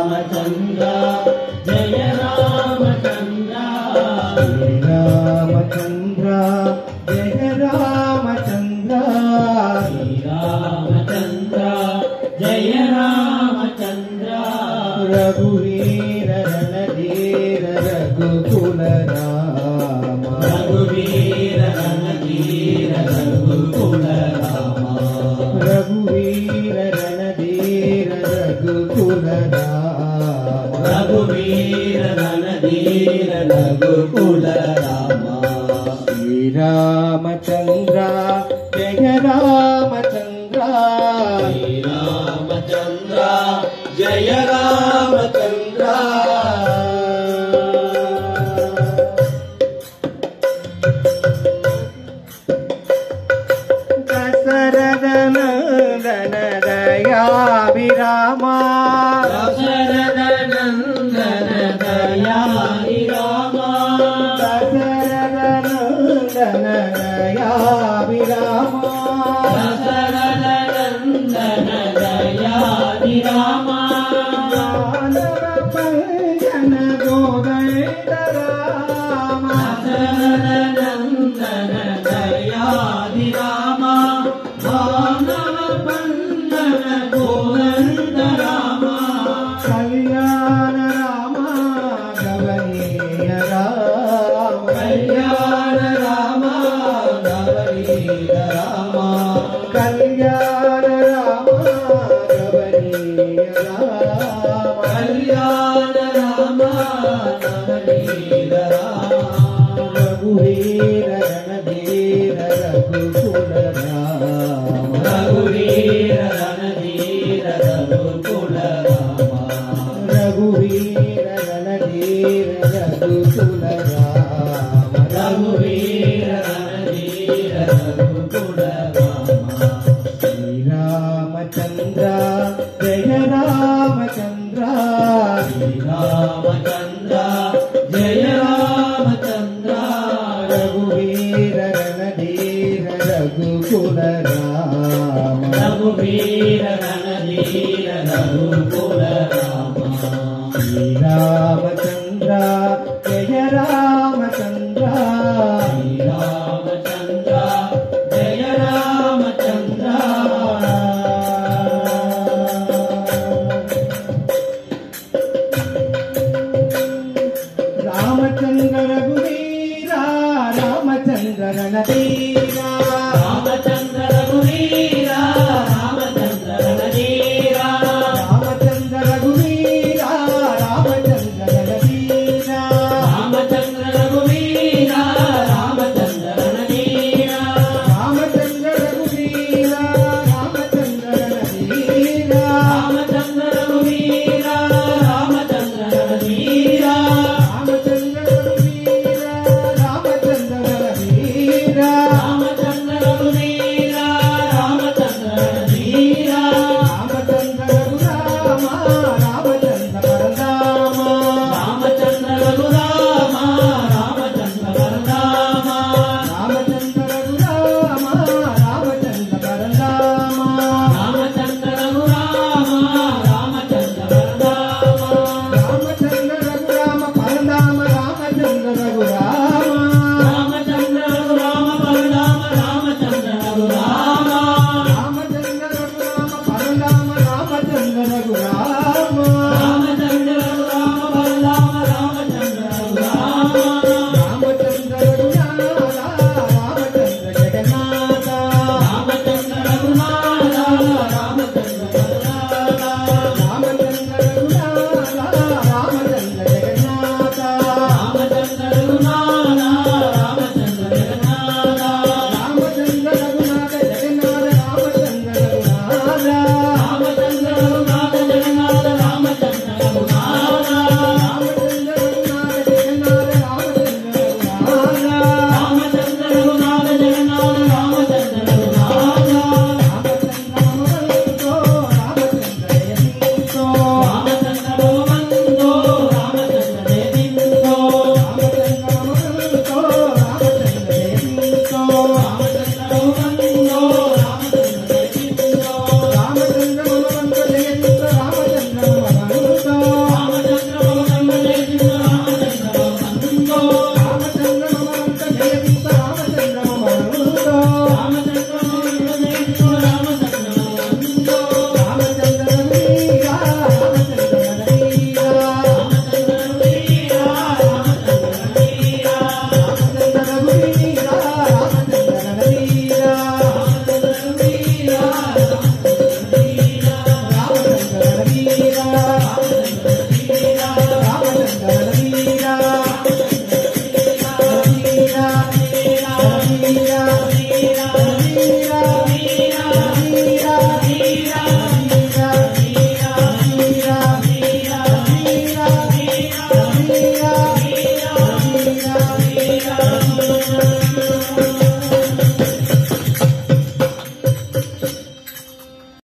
रामचंद्र जय रामचंद्र रामचंद्र जय रामचंद्र रामचंद्र जय रामचंद्र रघुवीर रणधीर रघुकुल राम रघुवीर रणधीर रघुकुल राम रघुवीर रणधीर रघुकुल राम रघुवीर रणधीर रघुकुल राम श्री रामचंद्र जय रामचंद्र श्री रामचंद्र जय रामचंद्र दशरथ नंदन दयाभिरामा दशरथ नंदन दयाभिरामा दशरथ नंदन दयाभिरामा दशरथ नंदन दयाभिरामा मानव पंजन गोविंद राम दशरथ नंदन दयाभिरामा मानव बंधन गोविंद रामा कल्याण राम गवनीय राम कल्याण राम गवनीय राम कल्याण राम गवनीय राम कल्याण राम गवनीय राम रघुवीर रणधीर रघुकुल राम रघुवीर रणधीर रघुकुल राम रघुवीर रणधीर रघुकुल राम रघुवीर रणधीर रघुकुल राम श्री रामचंद्र जय रामचंद्र